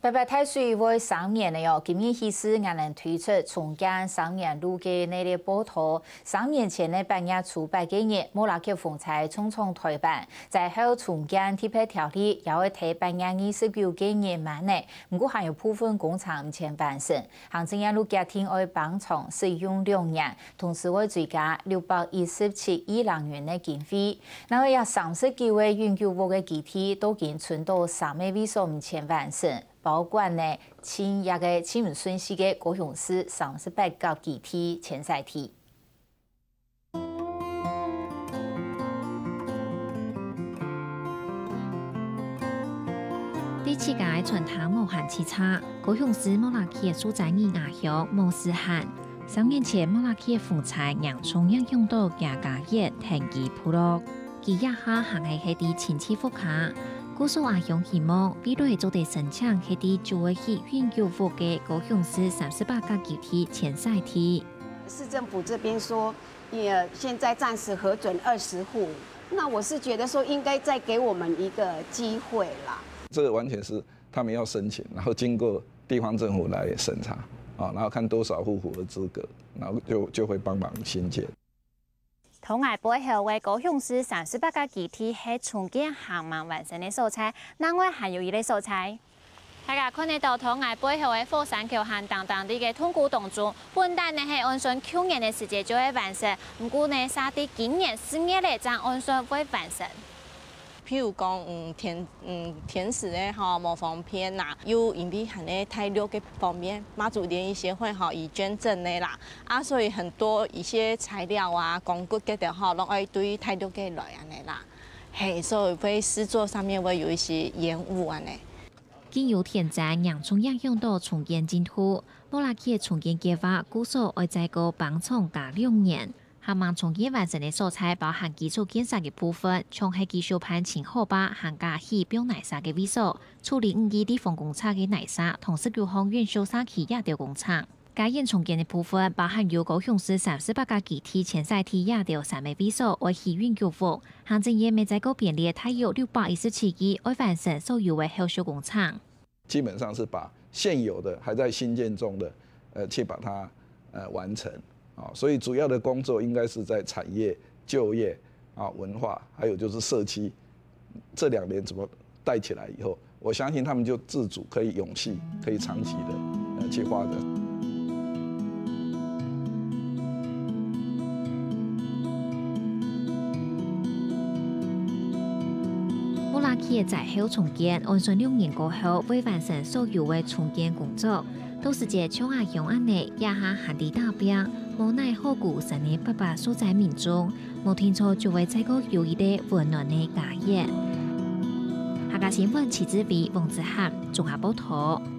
台北太水为3年了哟，今年起始也能推出重建3年路嘅那类补图。3年前呢8月初8几日，莫拉克风采匆匆推办，在后重建铁皮条例也会提8月29几日满呢。不过还有部分工厂唔前完成，行政院路家庭会帮从使用2年，同时会追加617亿元的经费。那位有39位永久服嘅基地都已经存到3个位数唔前完成。 包括呢，清一个清唔顺序嘅高雄市38个基地前赛体。第7届全台武汉视察，高雄市莫拉克所在地雅乡莫斯汉。3年前，莫拉克风采让中央用到亚家业天机铺路，其一下行嘅係啲前期復卡。 古數阿雄希望未來做地申請係啲就會去永久服嘅高雄市38個基地前賽體。市政府這邊說，也現在暫時核准20戶，那我是覺得說應該再給我們一個機會啦。這個完全是他們要申請，然後經過地方政府來審查，啊，然後看多少戶符合資格，然後就會幫忙新建。 同外背後為高雄市38個基地係重建行慢完成的素材，另外還有一類素材。大家看得到同外背後的火山口和等等啲嘅通古動作，本來呢係按算去年的時間就會完成，不過呢沙啲今年4月咧才按算會完成。 譬如講，甜食咧哈模仿片啦，有因為喺咧泰六嘅方面，馬祖聯誼協會哈以捐贈咧啦，所以很多一些材料啊、工具嘅嘅哈，攏愛對泰六嘅來安尼啦，係所以會製作上面會有一些延誤安尼。經由天災讓中央用到重建進度，莫拉克重建計劃估數會再過幫從加2年。 下望重建完成的素材包含基礎建設嘅部分，從係技術盤前後把行加起標泥沙嘅位數，處理5個地方工廠嘅泥沙，同時有航運修沙起亞調工廠。加延重建嘅部分包含由高雄市38個基地前賽體亞調3個位數為起運救復，行政院未再個編列大約617億為完成所有嘅後續工廠。基本上是把現有的還在新建中的，去把它完成。 所以主要的工作應該是在產業、就業、文化，還有就是社區，這2年怎麼帶起來以後，我相信他們就自主可以永續、可以長期的去發展。莫拉克在後重建，按算2年過後會完成所有的重建工作。 到時節像阿雄安尼，也下行地達標，無奈好過3年800所在民眾，無聽錯就會再個有一個溫暖的家園。下個新聞，齊志偉、王子涵綜合報道。